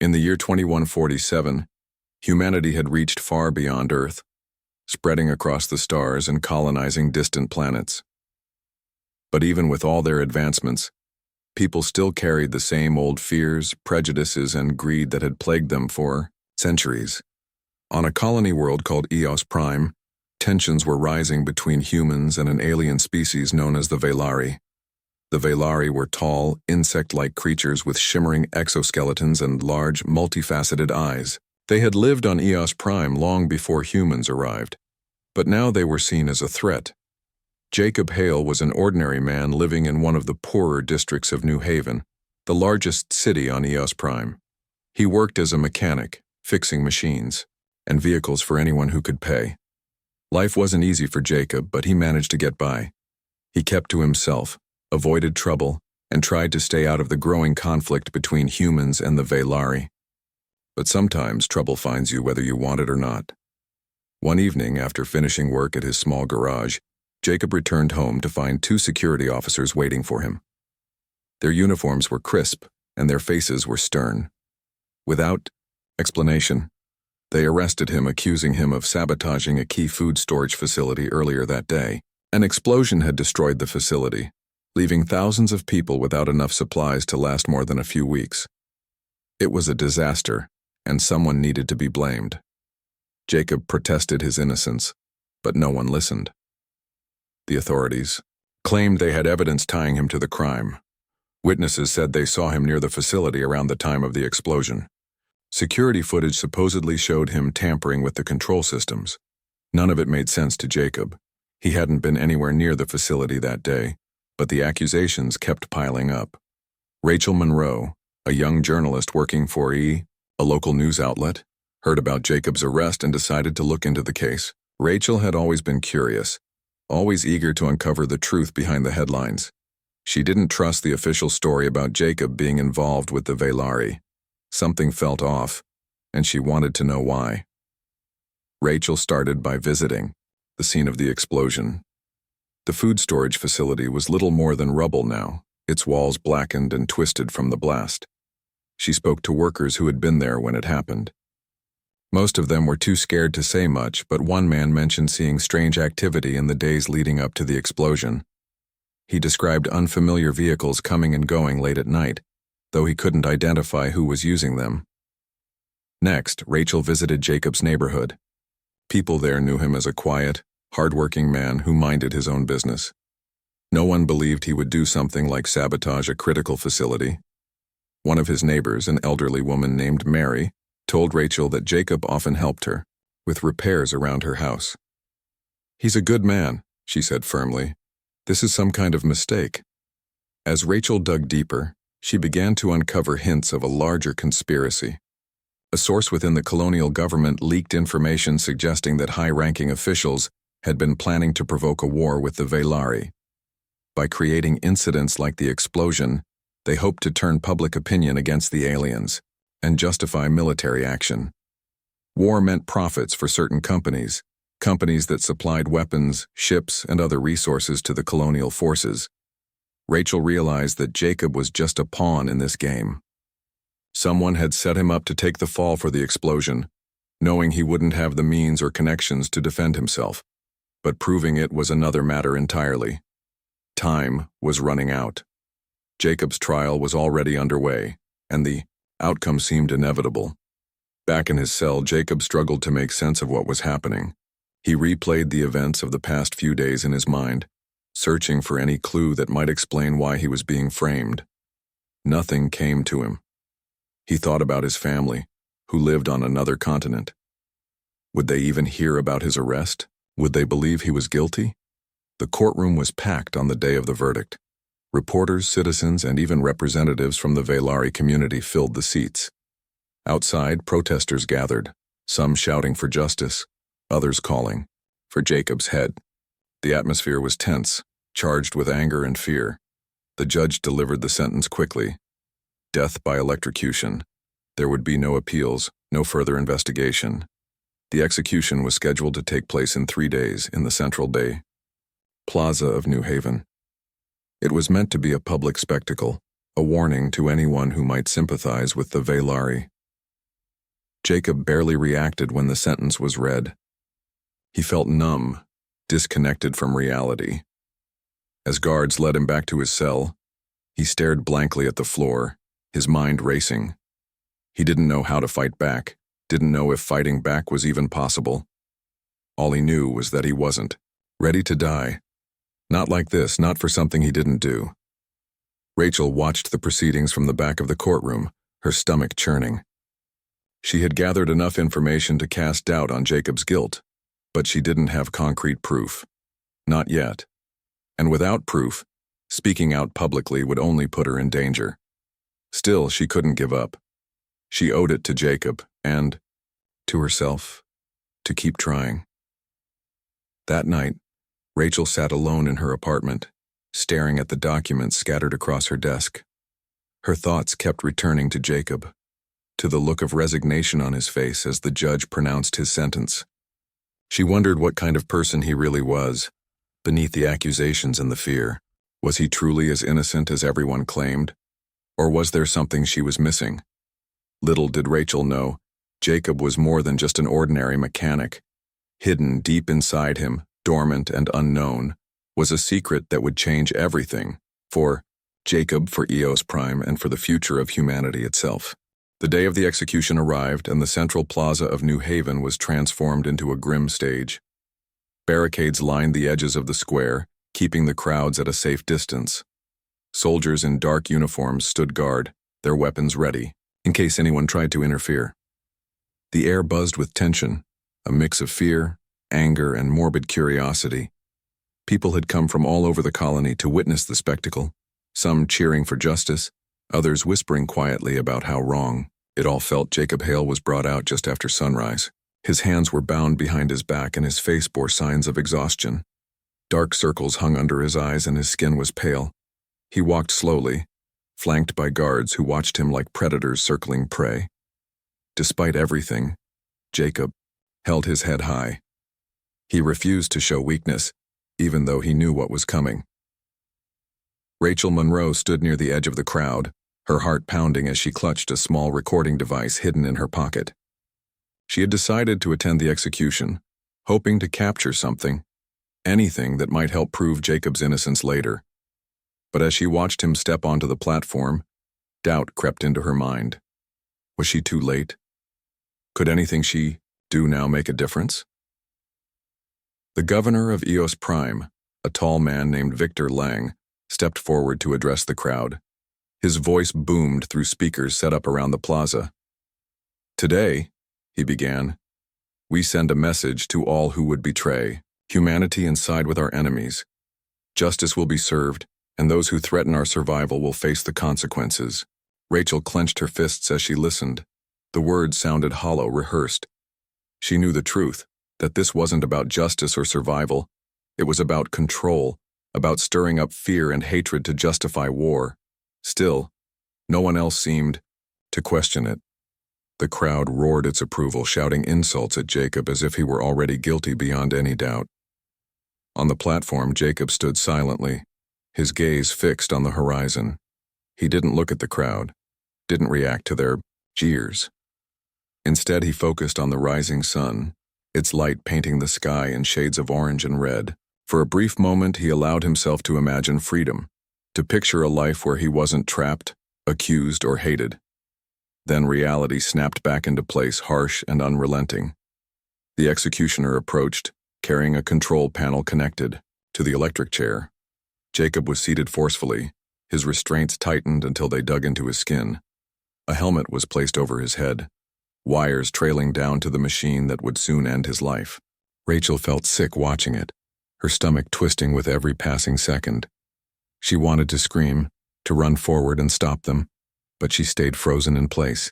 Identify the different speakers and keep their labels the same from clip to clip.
Speaker 1: In the year 2147, humanity had reached far beyond Earth, spreading across the stars and colonizing distant planets. But even with all their advancements, people still carried the same old fears, prejudices, and greed that had plagued them for centuries. On a colony world called Eos Prime, tensions were rising between humans and an alien species known as the Velari. The Velari were tall, insect-like creatures with shimmering exoskeletons and large, multifaceted eyes. They had lived on Eos Prime long before humans arrived, but now they were seen as a threat. Jacob Hale was an ordinary man living in one of the poorer districts of New Haven, the largest city on Eos Prime. He worked as a mechanic, fixing machines and vehicles for anyone who could pay. Life wasn't easy for Jacob, but he managed to get by. He kept to himself, avoided trouble, and tried to stay out of the growing conflict between humans and the Velari. But sometimes trouble finds you whether you want it or not. One evening, after finishing work at his small garage, Jacob returned home to find two security officers waiting for him. Their uniforms were crisp, and their faces were stern. Without explanation, they arrested him, accusing him of sabotaging a key food storage facility earlier that day. An explosion had destroyed the facility, leaving thousands of people without enough supplies to last more than a few weeks. It was a disaster, and someone needed to be blamed. Jacob protested his innocence, but no one listened. The authorities claimed they had evidence tying him to the crime. Witnesses said they saw him near the facility around the time of the explosion. Security footage supposedly showed him tampering with the control systems. None of it made sense to Jacob. He hadn't been anywhere near the facility that day, but the accusations kept piling up. Rachel Monroe, a young journalist working for a local news outlet, heard about Jacob's arrest and decided to look into the case. Rachel had always been curious, always eager to uncover the truth behind the headlines. She didn't trust the official story about Jacob being involved with the Velari. Something felt off, and she wanted to know why. Rachel started by visiting the scene of the explosion. The food storage facility was little more than rubble now, its walls blackened and twisted from the blast. She spoke to workers who had been there when it happened. Most of them were too scared to say much, but one man mentioned seeing strange activity in the days leading up to the explosion. He described unfamiliar vehicles coming and going late at night, though he couldn't identify who was using them. Next, Rachel visited Jacob's neighborhood. People there knew him as a quiet, hard-working man who minded his own business. No one believed he would do something like sabotage a critical facility. One of his neighbors, an elderly woman named Mary, told Rachel that Jacob often helped her with repairs around her house. "He's a good man," she said firmly. "This is some kind of mistake." As Rachel dug deeper, she began to uncover hints of a larger conspiracy. A source within the colonial government leaked information suggesting that high-ranking officials had been planning to provoke a war with the Velari. By creating incidents like the explosion, they hoped to turn public opinion against the aliens and justify military action. War meant profits for certain companies that supplied weapons, ships, and other resources to the colonial forces. Rachel realized that Jacob was just a pawn in this game. Someone had set him up to take the fall for the explosion, knowing he wouldn't have the means or connections to defend himself. But proving it was another matter entirely. Time was running out. Jacob's trial was already underway, and the outcome seemed inevitable. Back in his cell, Jacob struggled to make sense of what was happening. He replayed the events of the past few days in his mind, searching for any clue that might explain why he was being framed. Nothing came to him. He thought about his family, who lived on another continent. Would they even hear about his arrest? Would they believe he was guilty? The courtroom was packed on the day of the verdict. Reporters, citizens, and even representatives from the Velari community filled the seats. Outside, protesters gathered, some shouting for justice, others calling for Jacob's head. The atmosphere was tense, charged with anger and fear. The judge delivered the sentence quickly. Death by electrocution. There would be no appeals, no further investigation. The execution was scheduled to take place in 3 days in the Central Bay Plaza of New Haven. It was meant to be a public spectacle, a warning to anyone who might sympathize with the Velari. Jacob barely reacted when the sentence was read. He felt numb, disconnected from reality. As guards led him back to his cell, he stared blankly at the floor, his mind racing. He didn't know how to fight back, didn't know if fighting back was even possible. All he knew was that he wasn't ready to die. Not like this, not for something he didn't do. Rachel watched the proceedings from the back of the courtroom, her stomach churning. She had gathered enough information to cast doubt on Jacob's guilt, but she didn't have concrete proof. Not yet. And without proof, speaking out publicly would only put her in danger. Still, she couldn't give up. She owed it to Jacob and to herself to keep trying. That night, Rachel sat alone in her apartment, staring at the documents scattered across her desk. Her thoughts kept returning to Jacob, to the look of resignation on his face as the judge pronounced his sentence. She wondered what kind of person he really was, beneath the accusations and the fear. Was he truly as innocent as everyone claimed? Or was there something she was missing? Little did Rachel know, Jacob was more than just an ordinary mechanic. Hidden deep inside him, dormant and unknown, was a secret that would change everything, for Jacob, for EOS Prime, and for the future of humanity itself. The day of the execution arrived, and the central plaza of New Haven was transformed into a grim stage. Barricades lined the edges of the square, keeping the crowds at a safe distance. Soldiers in dark uniforms stood guard, their weapons ready, in case anyone tried to interfere. The air buzzed with tension, a mix of fear, anger, and morbid curiosity. People had come from all over the colony to witness the spectacle, some cheering for justice, others whispering quietly about how wrong it all felt. Jacob Hale was brought out just after sunrise. His hands were bound behind his back and his face bore signs of exhaustion. Dark circles hung under his eyes and his skin was pale. He walked slowly, flanked by guards who watched him like predators circling prey. Despite everything, Jacob held his head high. He refused to show weakness, even though he knew what was coming. Rachel Monroe stood near the edge of the crowd, her heart pounding as she clutched a small recording device hidden in her pocket. She had decided to attend the execution, hoping to capture something, anything that might help prove Jacob's innocence later. But as she watched him step onto the platform, doubt crept into her mind. Was she too late? Could anything she do now make a difference? The governor of EOS Prime, a tall man named Victor Lang, stepped forward to address the crowd. His voice boomed through speakers set up around the plaza. "Today," he began, "we send a message to all who would betray humanity and side with our enemies. Justice will be served, and those who threaten our survival will face the consequences." Rachel clenched her fists as she listened. The words sounded hollow, rehearsed. She knew the truth, that this wasn't about justice or survival. It was about control, about stirring up fear and hatred to justify war. Still, no one else seemed to question it. The crowd roared its approval, shouting insults at Jacob as if he were already guilty beyond any doubt. On the platform, Jacob stood silently, his gaze fixed on the horizon. He didn't look at the crowd, didn't react to their jeers. Instead, he focused on the rising sun, its light painting the sky in shades of orange and red. For a brief moment, he allowed himself to imagine freedom, to picture a life where he wasn't trapped, accused, or hated. Then reality snapped back into place, harsh and unrelenting. The executioner approached, carrying a control panel connected to the electric chair. Jacob was seated forcefully, his restraints tightened until they dug into his skin. A helmet was placed over his head, wires trailing down to the machine that would soon end his life. Rachel felt sick watching it, her stomach twisting with every passing second. She wanted to scream, to run forward and stop them, but she stayed frozen in place.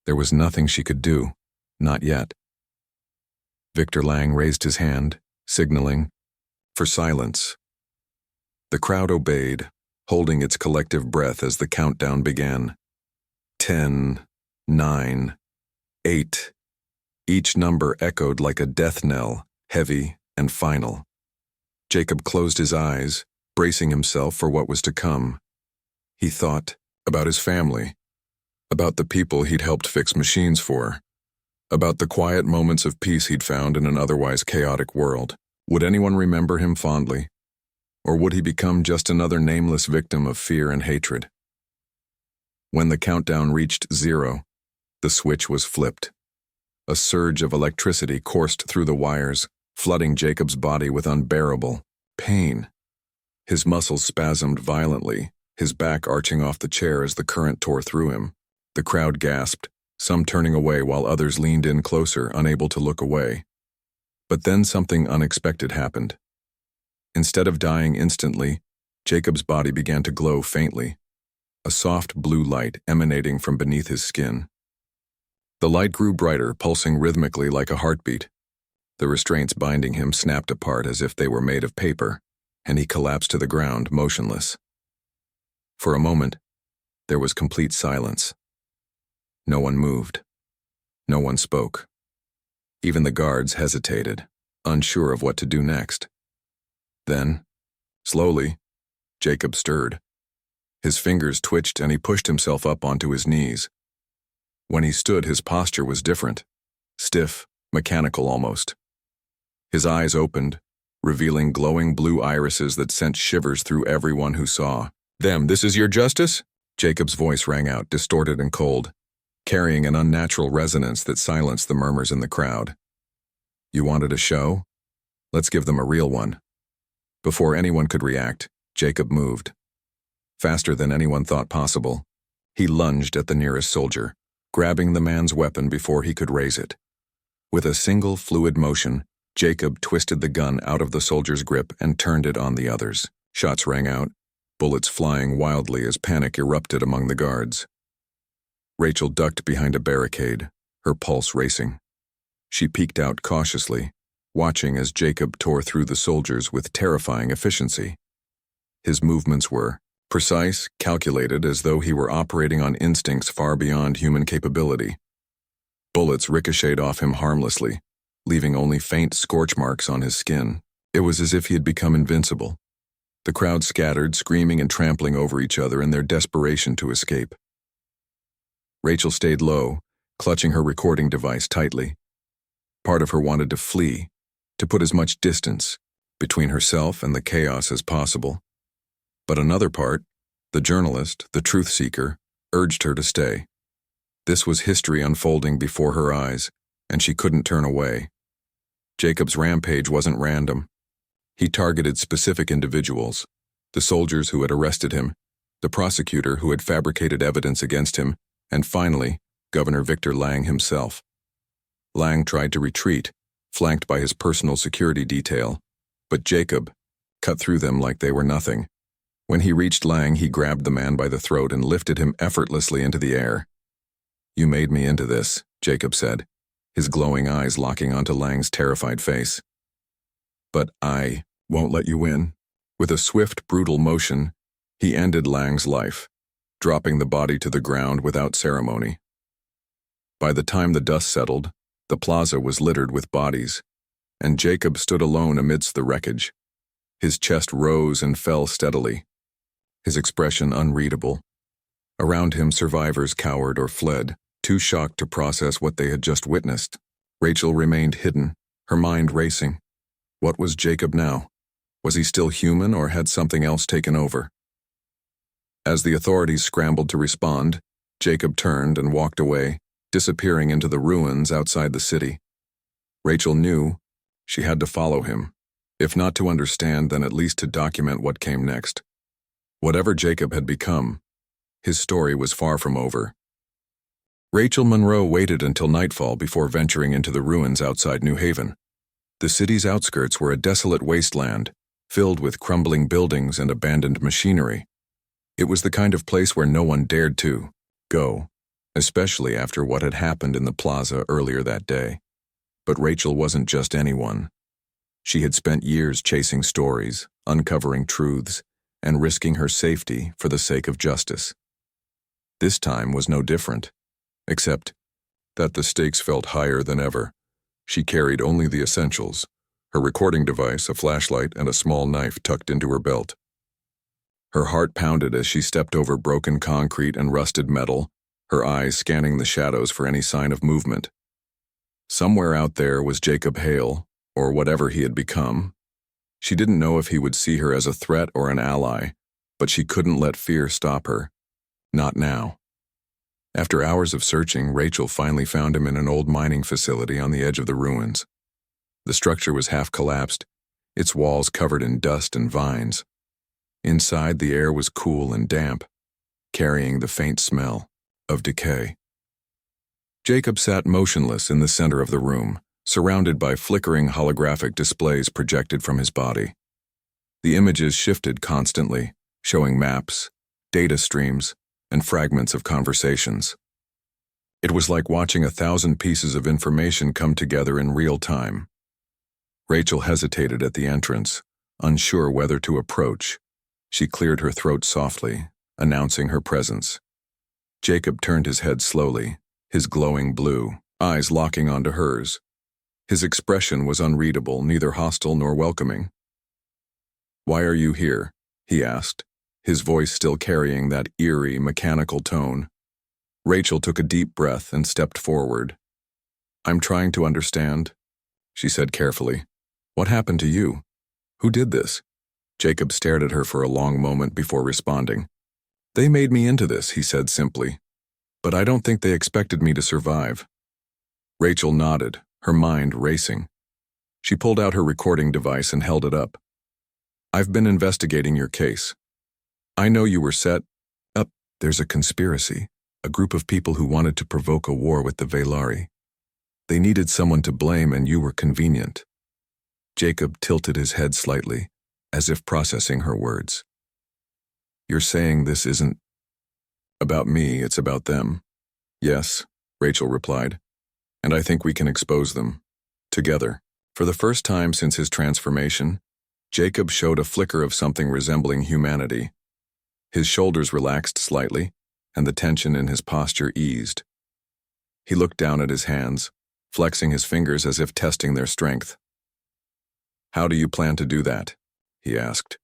Speaker 1: There was nothing she could do, not yet. Victor Lang raised his hand, signaling for silence. The crowd obeyed, holding its collective breath as the countdown began. 10, 9, 8. Each number echoed like a death knell, heavy and final. Jacob closed his eyes, bracing himself for what was to come. He thought about his family, about the people he'd helped fix machines for, about the quiet moments of peace he'd found in an otherwise chaotic world. Would anyone remember him fondly? Or would he become just another nameless victim of fear and hatred? When the countdown reached 0, the switch was flipped. A surge of electricity coursed through the wires, flooding Jacob's body with unbearable pain. His muscles spasmed violently, his back arching off the chair as the current tore through him. The crowd gasped, some turning away while others leaned in closer, unable to look away. But then something unexpected happened. Instead of dying instantly, Jacob's body began to glow faintly, a soft blue light emanating from beneath his skin. The light grew brighter, pulsing rhythmically like a heartbeat. The restraints binding him snapped apart as if they were made of paper, and he collapsed to the ground, motionless. For a moment, there was complete silence. No one moved. No one spoke. Even the guards hesitated, unsure of what to do next. Then, slowly, Jacob stirred. His fingers twitched and he pushed himself up onto his knees. When he stood, his posture was different, stiff, mechanical almost. His eyes opened, revealing glowing blue irises that sent shivers through everyone who saw them. "This is your justice?" Jacob's voice rang out, distorted and cold, carrying an unnatural resonance that silenced the murmurs in the crowd. "You wanted a show? Let's give them a real one." Before anyone could react, Jacob moved. Faster than anyone thought possible, he lunged at the nearest soldier, grabbing the man's weapon before he could raise it. With a single fluid motion, Jacob twisted the gun out of the soldier's grip and turned it on the others. Shots rang out, bullets flying wildly as panic erupted among the guards. Rachel ducked behind a barricade, her pulse racing. She peeked out cautiously, watching as Jacob tore through the soldiers with terrifying efficiency. His movements were precise, calculated, as though he were operating on instincts far beyond human capability. Bullets ricocheted off him harmlessly, leaving only faint scorch marks on his skin. It was as if he had become invincible. The crowd scattered, screaming and trampling over each other in their desperation to escape. Rachel stayed low, clutching her recording device tightly. Part of her wanted to flee, to put as much distance between herself and the chaos as possible. But another part, the journalist, the truth seeker, urged her to stay. This was history unfolding before her eyes, and she couldn't turn away. Jacob's rampage wasn't random. He targeted specific individuals, the soldiers who had arrested him, the prosecutor who had fabricated evidence against him, and finally, Governor Victor Lang himself. Lang tried to retreat, flanked by his personal security detail, but Jacob cut through them like they were nothing. When he reached Lang, he grabbed the man by the throat and lifted him effortlessly into the air. "You made me into this," Jacob said, his glowing eyes locking onto Lang's terrified face. "But I won't let you in." With a swift, brutal motion, he ended Lang's life, dropping the body to the ground without ceremony. By the time the dust settled, the plaza was littered with bodies, and Jacob stood alone amidst the wreckage. His chest rose and fell steadily, his expression unreadable. Around him, survivors cowered or fled, too shocked to process what they had just witnessed. Rachel remained hidden, her mind racing. What was Jacob now? Was he still human or had something else taken over? As the authorities scrambled to respond, Jacob turned and walked away, disappearing into the ruins outside the city. Rachel knew she had to follow him, if not to understand, then at least to document what came next. Whatever Jacob had become, his story was far from over. Rachel Monroe waited until nightfall before venturing into the ruins outside New Haven. The city's outskirts were a desolate wasteland, filled with crumbling buildings and abandoned machinery. It was the kind of place where no one dared to go, especially after what had happened in the plaza earlier that day. But Rachel wasn't just anyone. She had spent years chasing stories, uncovering truths, and risking her safety for the sake of justice. This time was no different, except that the stakes felt higher than ever. She carried only the essentials, her recording device, a flashlight, and a small knife tucked into her belt. Her heart pounded as she stepped over broken concrete and rusted metal, her eyes scanning the shadows for any sign of movement. Somewhere out there was Jacob Hale, or whatever he had become. She didn't know if he would see her as a threat or an ally, but she couldn't let fear stop her. Not now. After hours of searching, Rachel finally found him in an old mining facility on the edge of the ruins. The structure was half collapsed, its walls covered in dust and vines. Inside, the air was cool and damp, carrying the faint smell of decay. Jacob sat motionless in the center of the room, surrounded by flickering holographic displays projected from his body. The images shifted constantly, showing maps, data streams, and fragments of conversations. It was like watching 1,000 pieces of information come together in real time. Rachel hesitated at the entrance, unsure whether to approach. She cleared her throat softly, announcing her presence. Jacob turned his head slowly, his glowing blue eyes locking onto hers. His expression was unreadable, neither hostile nor welcoming. "Why are you here?" he asked, his voice still carrying that eerie, mechanical tone. Rachel took a deep breath and stepped forward. "I'm trying to understand," she said carefully. "What happened to you? Who did this?" Jacob stared at her for a long moment before responding. "They made me into this," he said simply. "But I don't think they expected me to survive." Rachel nodded, her mind racing. She pulled out her recording device and held it up. "I've been investigating your case. I know you were set up. There's a conspiracy, a group of people who wanted to provoke a war with the Velari. They needed someone to blame, and you were convenient." Jacob tilted his head slightly, as if processing her words. "You're saying this isn't about me, it's about them." "Yes," Rachel replied, "and I think we can expose them. Together." For the first time since his transformation, Jacob showed a flicker of something resembling humanity. His shoulders relaxed slightly, and the tension in his posture eased. He looked down at his hands, flexing his fingers as if testing their strength. "How do you plan to do that?" he asked.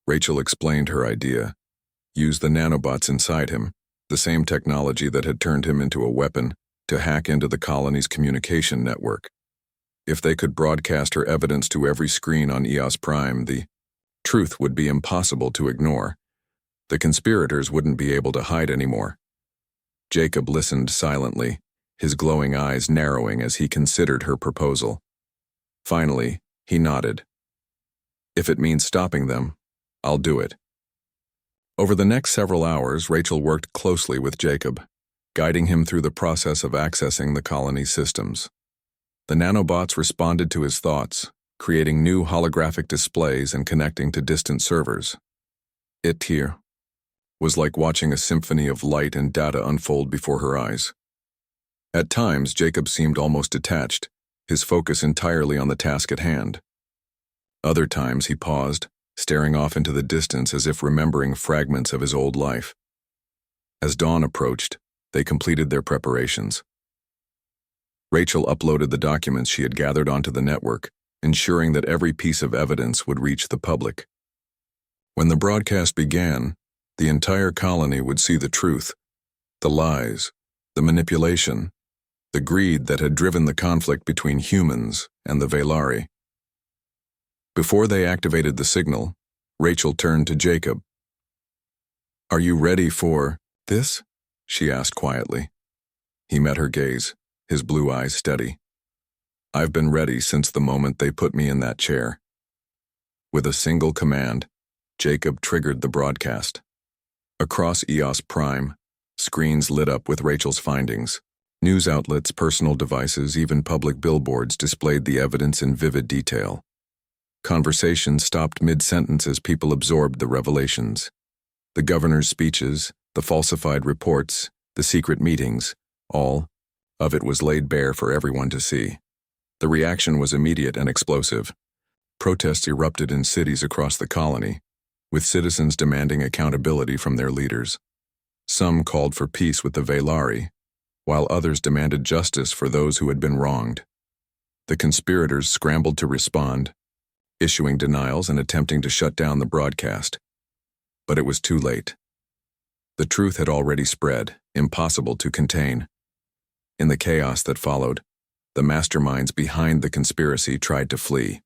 Speaker 1: Rachel explained her idea. Use the nanobots inside him, the same technology that had turned him into a weapon, to hack into the colony's communication network. If they could broadcast her evidence to every screen on EOS Prime, the truth would be impossible to ignore. The conspirators wouldn't be able to hide anymore. Jacob listened silently, his glowing eyes narrowing as he considered her proposal. Finally, he nodded. "If it means stopping them, I'll do it." Over the next several hours, Rachel worked closely with Jacob, guiding him through the process of accessing the colony's systems. The nanobots responded to his thoughts, creating new holographic displays and connecting to distant servers. It here was like watching a symphony of light and data unfold before her eyes. At times, Jacob seemed almost detached, his focus entirely on the task at hand. Other times he paused, staring off into the distance as if remembering fragments of his old life. As dawn approached, they completed their preparations. Rachel uploaded the documents she had gathered onto the network, ensuring that every piece of evidence would reach the public. When the broadcast began, the entire colony would see the truth, the lies, the manipulation, the greed that had driven the conflict between humans and the Velari. Before they activated the signal, Rachel turned to Jacob. "Are you ready for this?" she asked quietly. He met her gaze, his blue eyes steady. "I've been ready since the moment they put me in that chair." With a single command, Jacob triggered the broadcast. Across EOS Prime, screens lit up with Rachel's findings. News outlets, personal devices, even public billboards displayed the evidence in vivid detail. Conversations stopped mid-sentence as people absorbed the revelations. The governor's speeches, the falsified reports, the secret meetings, all of it was laid bare for everyone to see. The reaction was immediate and explosive. Protests erupted in cities across the colony, with citizens demanding accountability from their leaders. Some called for peace with the Velari, while others demanded justice for those who had been wronged. The conspirators scrambled to respond, issuing denials and attempting to shut down the broadcast. But it was too late. The truth had already spread, impossible to contain. In the chaos that followed, the masterminds behind the conspiracy, tried to flee.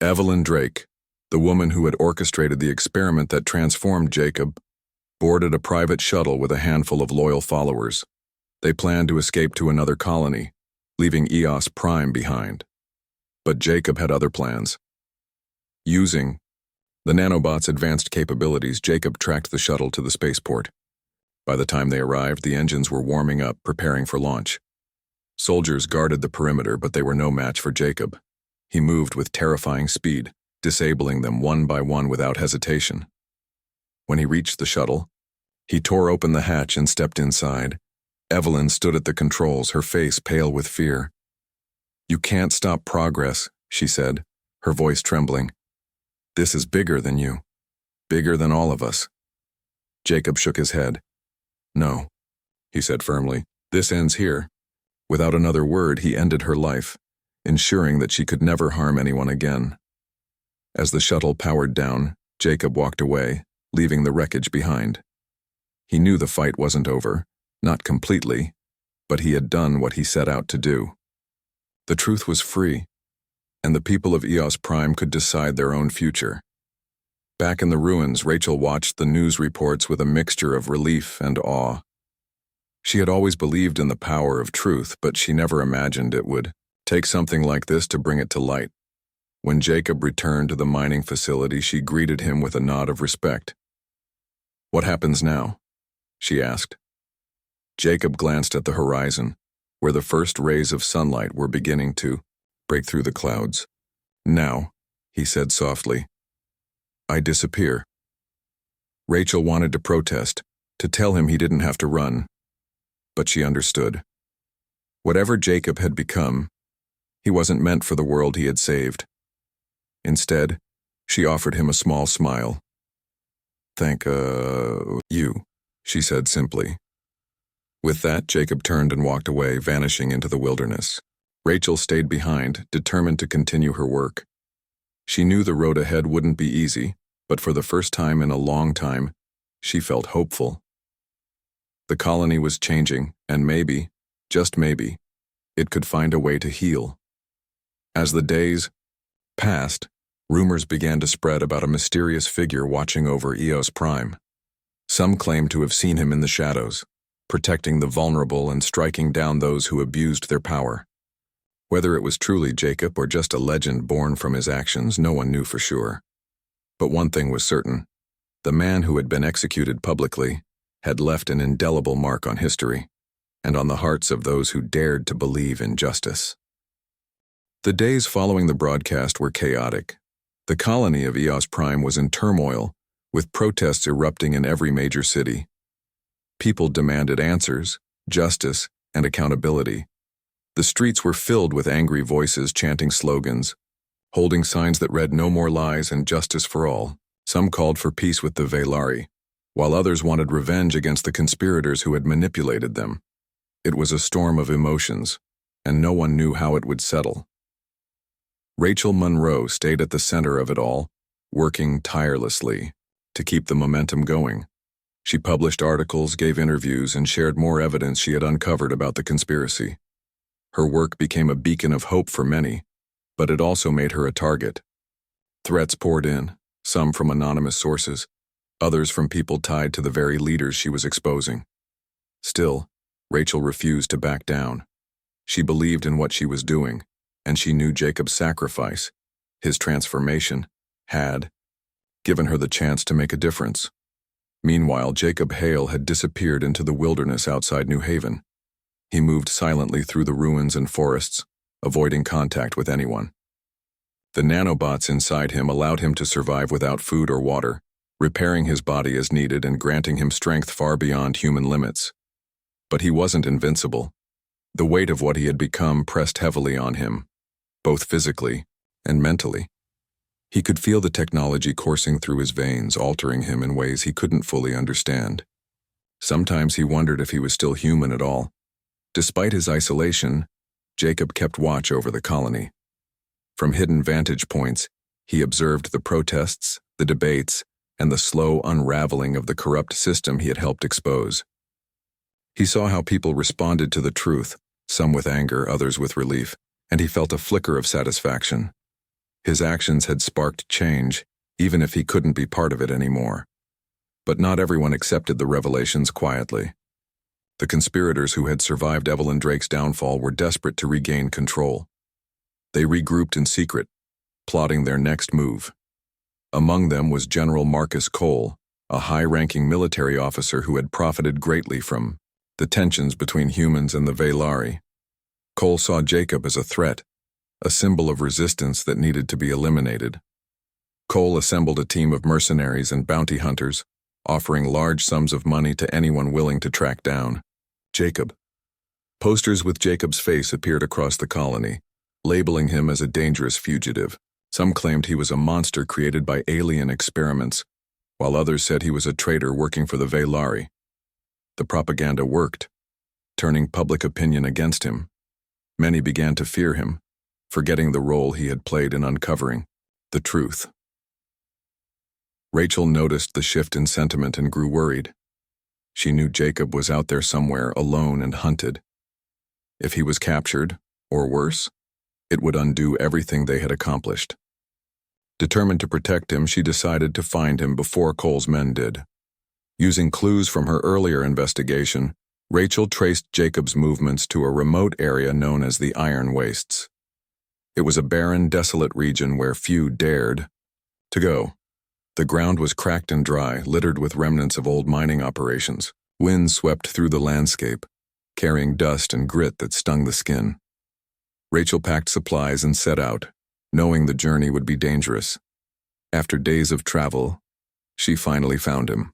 Speaker 1: Evelyn Drake, the woman who had orchestrated the experiment that transformed Jacob, boarded a private shuttle with a handful of loyal followers. They planned to escape to another colony, leaving EOS Prime behind. But Jacob had other plans. Using the nanobot's advanced capabilities, Jacob tracked the shuttle to the spaceport. By the time they arrived, the engines were warming up, preparing for launch. Soldiers guarded the perimeter, but they were no match for Jacob. He moved with terrifying speed, disabling them one by one without hesitation. When he reached the shuttle, he tore open the hatch and stepped inside. Evelyn stood at the controls, her face pale with fear. "You can't stop progress," she said, her voice trembling. "This is bigger than you. Bigger than all of us." Jacob shook his head. "No," he said firmly. "This ends here." Without another word, he ended her life, ensuring that she could never harm anyone again. As the shuttle powered down, Jacob walked away, leaving the wreckage behind. He knew the fight wasn't over, not completely, but he had done what he set out to do. The truth was free, and the people of EOS Prime could decide their own future. Back in the ruins, Rachel watched the news reports with a mixture of relief and awe. She had always believed in the power of truth, but she never imagined it would take something like this to bring it to light. When Jacob returned to the mining facility, she greeted him with a nod of respect. "What happens now?" she asked. Jacob glanced at the horizon, where the first rays of sunlight were beginning to break through the clouds. "Now," he said softly, "I disappear." Rachel wanted to protest, to tell him he didn't have to run, but she understood. Whatever Jacob had become, he wasn't meant for the world he had saved. Instead, she offered him a small smile. "Thank, you," she said simply. With that, Jacob turned and walked away, vanishing into the wilderness. Rachel stayed behind, determined to continue her work. She knew the road ahead wouldn't be easy, but for the first time in a long time, she felt hopeful. The colony was changing, and maybe, just maybe, it could find a way to heal. As the days passed, rumors began to spread about a mysterious figure watching over EOS Prime. Some claimed to have seen him in the shadows, protecting the vulnerable and striking down those who abused their power. Whether it was truly Jacob or just a legend born from his actions, no one knew for sure. But one thing was certain: the man who had been executed publicly had left an indelible mark on history, and on the hearts of those who dared to believe in justice. The days following the broadcast were chaotic. The colony of EOS Prime was in turmoil, with protests erupting in every major city. People demanded answers, justice, and accountability. The streets were filled with angry voices chanting slogans, holding signs that read "No more lies" and "Justice for all." Some called for peace with the Veilari, while others wanted revenge against the conspirators who had manipulated them. It was a storm of emotions, and no one knew how it would settle. Rachel Monroe stayed at the center of it all, working tirelessly to keep the momentum going. She published articles, gave interviews, and shared more evidence she had uncovered about the conspiracy. Her work became a beacon of hope for many, but it also made her a target. Threats poured in, some from anonymous sources, others from people tied to the very leaders she was exposing. Still, Rachel refused to back down. She believed in what she was doing, and she knew Jacob's sacrifice, his transformation, had given her the chance to make a difference. Meanwhile, Jacob Hale had disappeared into the wilderness outside New Haven. He moved silently through the ruins and forests, avoiding contact with anyone. The nanobots inside him allowed him to survive without food or water, repairing his body as needed and granting him strength far beyond human limits. But he wasn't invincible. The weight of what he had become pressed heavily on him, both physically and mentally. He could feel the technology coursing through his veins, altering him in ways he couldn't fully understand. Sometimes he wondered if he was still human at all. Despite his isolation, Jacob kept watch over the colony. From hidden vantage points, he observed the protests, the debates, and the slow unraveling of the corrupt system he had helped expose. He saw how people responded to the truth, some with anger, others with relief, and he felt a flicker of satisfaction. His actions had sparked change, even if he couldn't be part of it anymore. But not everyone accepted the revelations quietly. The conspirators who had survived Evelyn Drake's downfall were desperate to regain control. They regrouped in secret, plotting their next move. Among them was General Marcus Cole, a high-ranking military officer who had profited greatly from the tensions between humans and the Velari. Cole saw Jacob as a threat, a symbol of resistance that needed to be eliminated. Cole assembled a team of mercenaries and bounty hunters, offering large sums of money to anyone willing to track down Jacob. Posters with Jacob's face appeared across the colony, labeling him as a dangerous fugitive. Some claimed he was a monster created by alien experiments, while others said he was a traitor working for the Velari. The propaganda worked, turning public opinion against him. Many began to fear him, forgetting the role he had played in uncovering the truth. Rachel noticed the shift in sentiment and grew worried. She knew Jacob was out there somewhere, alone and hunted. If he was captured, or worse, it would undo everything they had accomplished. Determined to protect him, she decided to find him before Cole's men did. Using clues from her earlier investigation, Rachel traced Jacob's movements to a remote area known as the Iron Wastes. It was a barren, desolate region where few dared to go. The ground was cracked and dry, littered with remnants of old mining operations. Wind swept through the landscape, carrying dust and grit that stung the skin. Rachel packed supplies and set out, knowing the journey would be dangerous. After days of travel, she finally found him.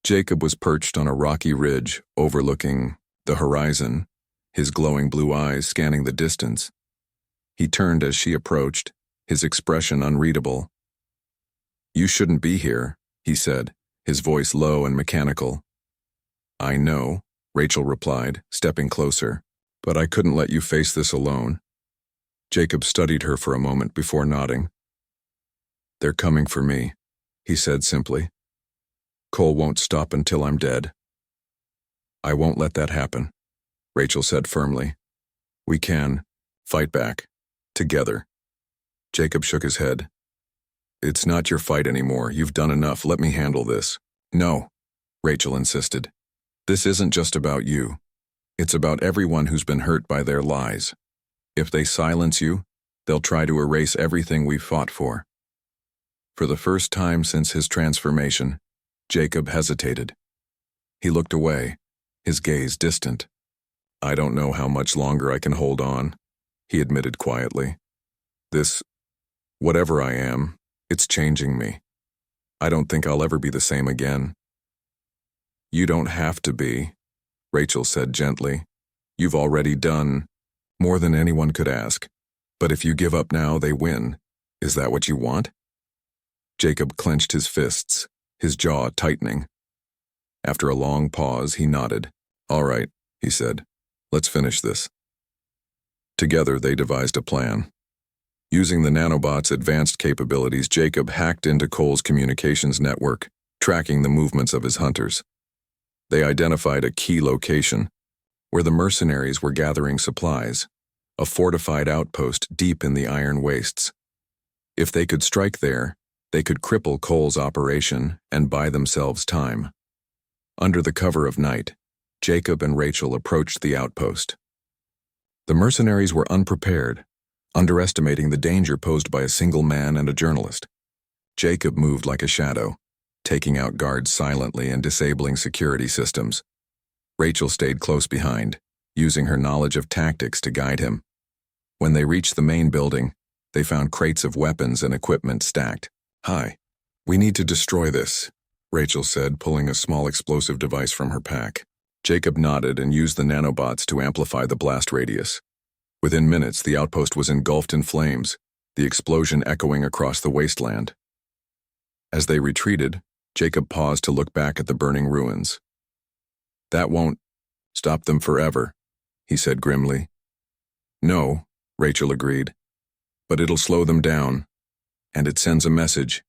Speaker 1: Jacob was perched on a rocky ridge overlooking the horizon, his glowing blue eyes scanning the distance. He turned as she approached, his expression unreadable. "You shouldn't be here," he said, his voice low and mechanical. "I know," Rachel replied, stepping closer, "but I couldn't let you face this alone." Jacob studied her for a moment before nodding. "They're coming for me," he said simply. "Cole won't stop until I'm dead." "I won't let that happen," Rachel said firmly. "We can fight back, together." Jacob shook his head. "It's not your fight anymore. You've done enough. Let me handle this." "No," Rachel insisted. "This isn't just about you. It's about everyone who's been hurt by their lies. If they silence you, they'll try to erase everything we've fought for." For the first time since his transformation, Jacob hesitated. He looked away, his gaze distant. "I don't know how much longer I can hold on," he admitted quietly. Whatever I am, it's changing me. I don't think I'll ever be the same again." "You don't have to be," Rachel said gently. "You've already done more than anyone could ask. But if you give up now, they win. Is that what you want?" Jacob clenched his fists, his jaw tightening. After a long pause, he nodded. "All right," he said. "Let's finish this." Together, they devised a plan. Using the nanobot's advanced capabilities, Jacob hacked into Cole's communications network, tracking the movements of his hunters. They identified a key location, where the mercenaries were gathering supplies, a fortified outpost deep in the Iron Wastes. If they could strike there, they could cripple Cole's operation and buy themselves time. Under the cover of night, Jacob and Rachel approached the outpost. The mercenaries were unprepared, underestimating the danger posed by a single man and a journalist. Jacob moved like a shadow, taking out guards silently and disabling security systems. Rachel stayed close behind, using her knowledge of tactics to guide him. When they reached the main building, they found crates of weapons and equipment stacked. "Hi. We need to destroy this," Rachel said, pulling a small explosive device from her pack. Jacob nodded and used the nanobots to amplify the blast radius. Within minutes, the outpost was engulfed in flames, the explosion echoing across the wasteland. As they retreated, Jacob paused to look back at the burning ruins. "That won't stop them forever," he said grimly. "No," Rachel agreed, "but it'll slow them down, and it sends a message.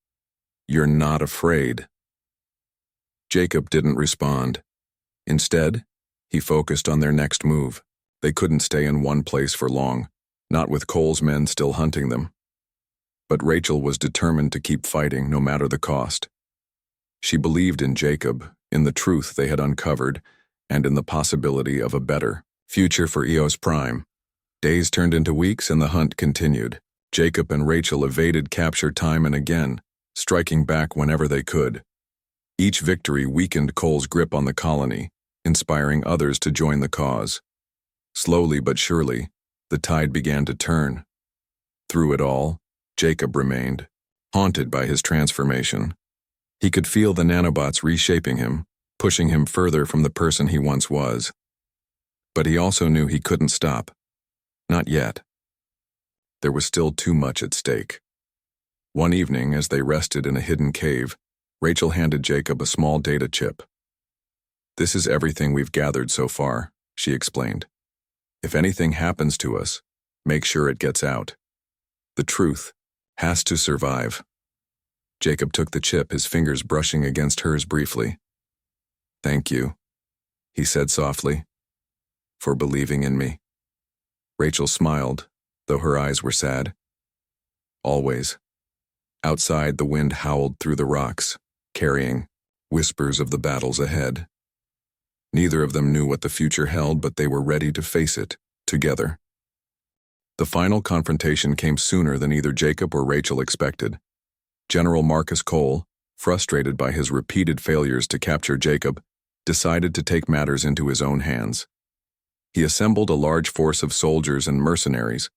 Speaker 1: You're not afraid." Jacob didn't respond. Instead, he focused on their next move. They couldn't stay in one place for long, not with Cole's men still hunting them. But Rachel was determined to keep fighting no matter the cost. She believed in Jacob, in the truth they had uncovered, and in the possibility of a better future for EOS Prime. Days turned into weeks and the hunt continued. Jacob and Rachel evaded capture time and again, striking back whenever they could. Each victory weakened Cole's grip on the colony, inspiring others to join the cause. Slowly but surely, the tide began to turn. Through it all, Jacob remained, haunted by his transformation. He could feel the nanobots reshaping him, pushing him further from the person he once was. But he also knew he couldn't stop. Not yet. There was still too much at stake. One evening, as they rested in a hidden cave, Rachel handed Jacob a small data chip. "This is everything we've gathered so far," she explained. "If anything happens to us, make sure it gets out. The truth has to survive." Jacob took the chip, his fingers brushing against hers briefly. "Thank you," he said softly, "for believing in me." Rachel smiled, though her eyes were sad. Always. Outside, the wind howled through the rocks, carrying whispers of the battles ahead. Neither of them knew what the future held, but they were ready to face it, together. The final confrontation came sooner than either Jacob or Rachel expected. General Marcus Cole, frustrated by his repeated failures to capture Jacob, decided to take matters into his own hands. He assembled a large force of soldiers and mercenaries,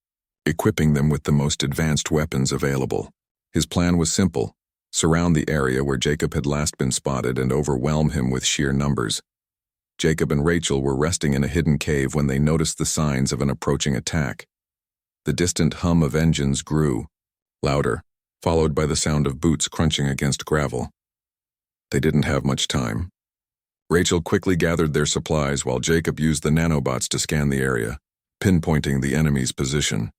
Speaker 1: equipping them with the most advanced weapons available. His plan was simple: surround the area where Jacob had last been spotted and overwhelm him with sheer numbers. Jacob and Rachel were resting in a hidden cave when they noticed the signs of an approaching attack. The distant hum of engines grew, louder, followed by the sound of boots crunching against gravel. They didn't have much time. Rachel quickly gathered their supplies while Jacob used the nanobots to scan the area, pinpointing the enemy's position.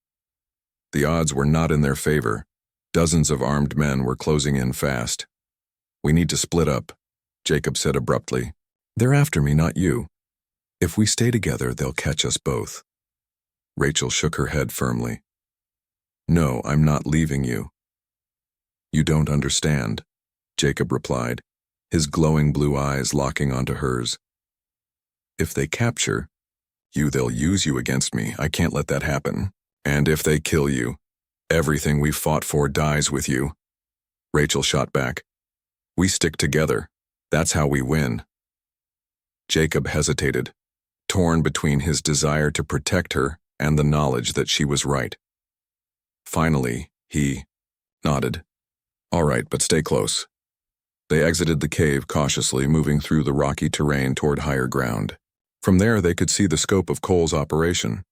Speaker 1: The odds were not in their favor. Dozens of armed men were closing in fast. "We need to split up," Jacob said abruptly. "They're after me, not you. If we stay together, they'll catch us both." Rachel shook her head firmly. "No, I'm not leaving you." "You don't understand," Jacob replied, his glowing blue eyes locking onto hers. "If they capture you, they'll use you against me. I can't let that happen. And if they kill you, everything we've fought for dies with you." Rachel shot back. "We stick together. That's how we win." Jacob hesitated, torn between his desire to protect her and the knowledge that she was right. Finally, he nodded. "All right, but stay close." They exited the cave cautiously, moving through the rocky terrain toward higher ground. From there, they could see the scope of Cole's operation.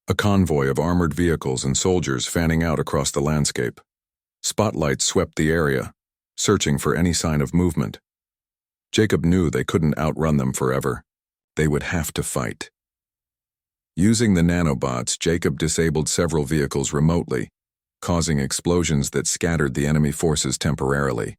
Speaker 1: A convoy of armored vehicles and soldiers fanning out across the landscape. Spotlights swept the area, searching for any sign of movement. Jacob knew they couldn't outrun them forever. They would have to fight. Using the nanobots, Jacob disabled several vehicles remotely, causing explosions that scattered the enemy forces temporarily.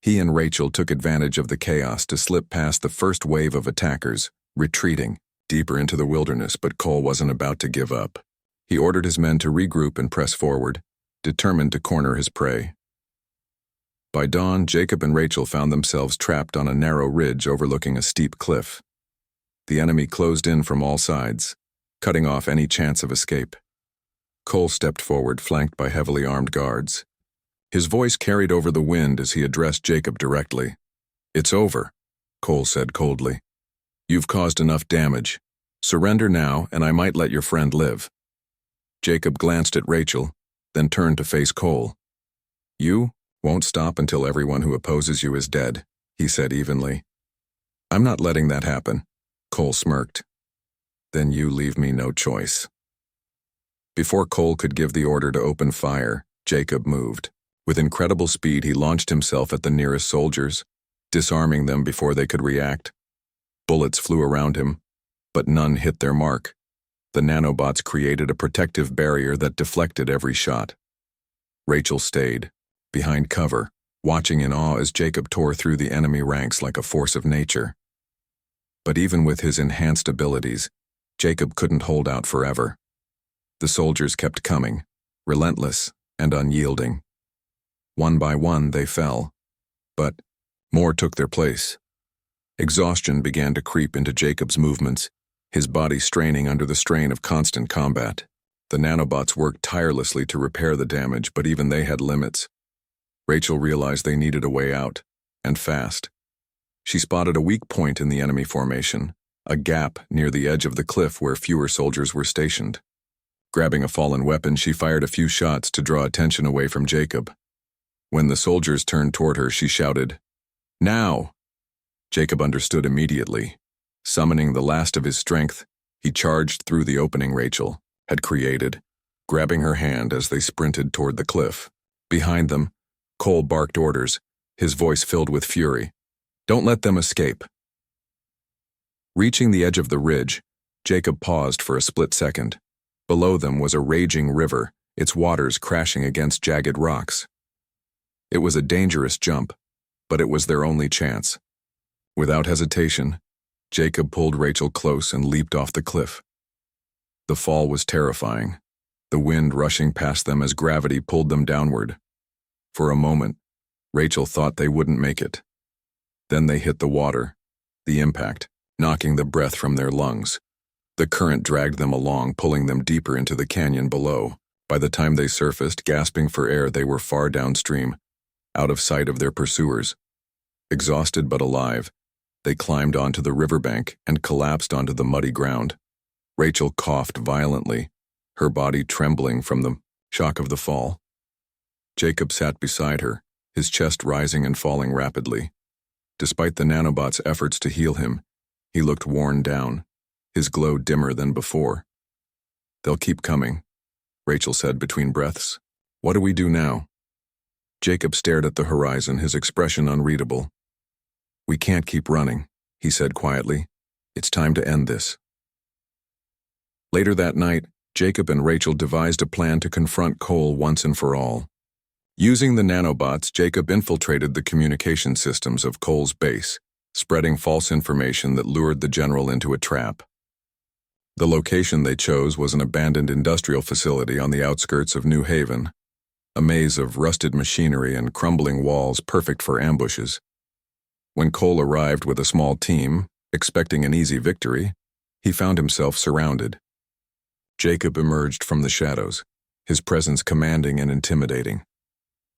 Speaker 1: He and Rachel took advantage of the chaos to slip past the first wave of attackers, retreating deeper into the wilderness, but Cole wasn't about to give up. He ordered his men to regroup and press forward, determined to corner his prey. By dawn, Jacob and Rachel found themselves trapped on a narrow ridge overlooking a steep cliff. The enemy closed in from all sides, cutting off any chance of escape. Cole stepped forward, flanked by heavily armed guards. His voice carried over the wind as he addressed Jacob directly. "It's over," Cole said coldly. "You've caused enough damage. Surrender now, and I might let your friend live." Jacob glanced at Rachel, then turned to face Cole. "You won't stop until everyone who opposes you is dead," he said evenly. "I'm not letting that happen," Cole smirked. "Then you leave me no choice." Before Cole could give the order to open fire, Jacob moved. With incredible speed, he launched himself at the nearest soldiers, disarming them before they could react. Bullets flew around him, but none hit their mark. The nanobots created a protective barrier that deflected every shot. Rachel stayed, behind cover, watching in awe as Jacob tore through the enemy ranks like a force of nature. But even with his enhanced abilities, Jacob couldn't hold out forever. The soldiers kept coming, relentless and unyielding. One by one, they fell, but more took their place. Exhaustion began to creep into Jacob's movements, his body straining under the strain of constant combat. The nanobots worked tirelessly to repair the damage, but even they had limits. Rachel realized they needed a way out, and fast. She spotted a weak point in the enemy formation, a gap near the edge of the cliff where fewer soldiers were stationed. Grabbing a fallen weapon, she fired a few shots to draw attention away from Jacob. When the soldiers turned toward her, she shouted, "Now!" Jacob understood immediately. Summoning the last of his strength, he charged through the opening Rachel had created, grabbing her hand as they sprinted toward the cliff. Behind them, Cole barked orders, his voice filled with fury. "Don't let them escape." Reaching the edge of the ridge, Jacob paused for a split second. Below them was a raging river, its waters crashing against jagged rocks. It was a dangerous jump, but it was their only chance. Without hesitation, Jacob pulled Rachel close and leaped off the cliff. The fall was terrifying, the wind rushing past them as gravity pulled them downward. For a moment, Rachel thought they wouldn't make it. Then they hit the water, the impact knocking the breath from their lungs. The current dragged them along, pulling them deeper into the canyon below. By the time they surfaced, gasping for air, they were far downstream, out of sight of their pursuers. Exhausted but alive, they climbed onto the riverbank and collapsed onto the muddy ground. Rachel coughed violently, her body trembling from the shock of the fall. Jacob sat beside her, his chest rising and falling rapidly. Despite the nanobot's efforts to heal him, he looked worn down, his glow dimmer than before. "They'll keep coming," Rachel said between breaths. "What do we do now?" Jacob stared at the horizon, his expression unreadable. "We can't keep running," he said quietly. "It's time to end this." Later that night, Jacob and Rachel devised a plan to confront Cole once and for all. Using the nanobots, Jacob infiltrated the communication systems of Cole's base, spreading false information that lured the general into a trap. The location they chose was an abandoned industrial facility on the outskirts of New Haven, a maze of rusted machinery and crumbling walls perfect for ambushes. When Cole arrived with a small team, expecting an easy victory, he found himself surrounded. Jacob emerged from the shadows, his presence commanding and intimidating.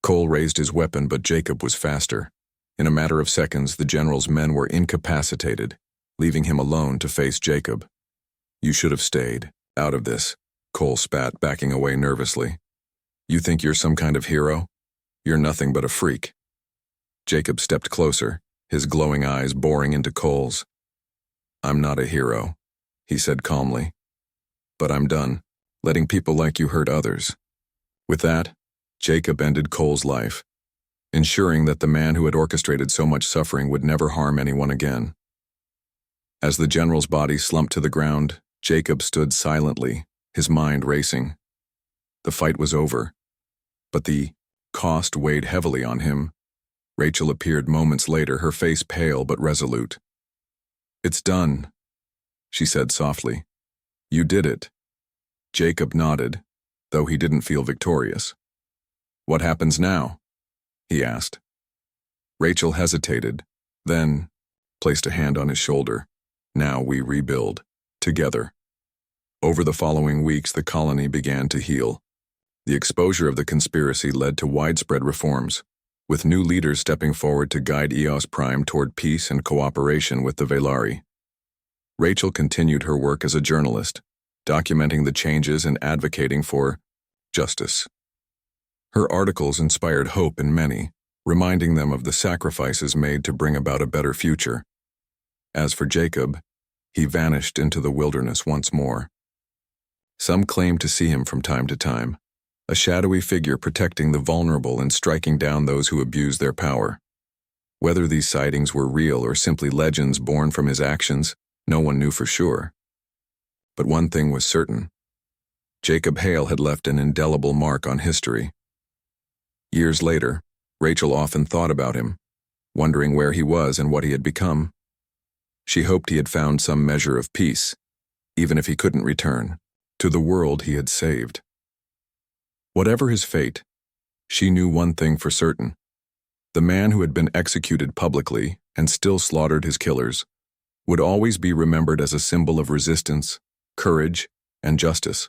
Speaker 1: Cole raised his weapon, but Jacob was faster. In a matter of seconds, the general's men were incapacitated, leaving him alone to face Jacob. "You should have stayed out of this," Cole spat, backing away nervously. "You think you're some kind of hero? You're nothing but a freak." Jacob stepped closer, his glowing eyes boring into Cole's. "I'm not a hero," he said calmly. "But I'm done letting people like you hurt others." With that, Jacob ended Cole's life, ensuring that the man who had orchestrated so much suffering would never harm anyone again. As the general's body slumped to the ground, Jacob stood silently, his mind racing. The fight was over, but the cost weighed heavily on him. Rachel appeared moments later, her face pale but resolute. "It's done," she said softly. "You did it." Jacob nodded, though he didn't feel victorious. "What happens now?" he asked. Rachel hesitated, then placed a hand on his shoulder. "Now we rebuild, together." Over the following weeks, the colony began to heal. The exposure of the conspiracy led to widespread reforms, with new leaders stepping forward to guide EOS Prime toward peace and cooperation with the Velari. Rachel continued her work as a journalist, documenting the changes and advocating for justice. Her articles inspired hope in many, reminding them of the sacrifices made to bring about a better future. As for Jacob, he vanished into the wilderness once more. Some claimed to see him from time to time, a shadowy figure protecting the vulnerable and striking down those who abused their power. Whether these sightings were real or simply legends born from his actions, no one knew for sure. But one thing was certain: Jacob Hale had left an indelible mark on history. Years later, Rachel often thought about him, wondering where he was and what he had become. She hoped he had found some measure of peace, even if he couldn't return, to the world he had saved. Whatever his fate, she knew one thing for certain. The man who had been executed publicly and still slaughtered his killers would always be remembered as a symbol of resistance, courage, and justice.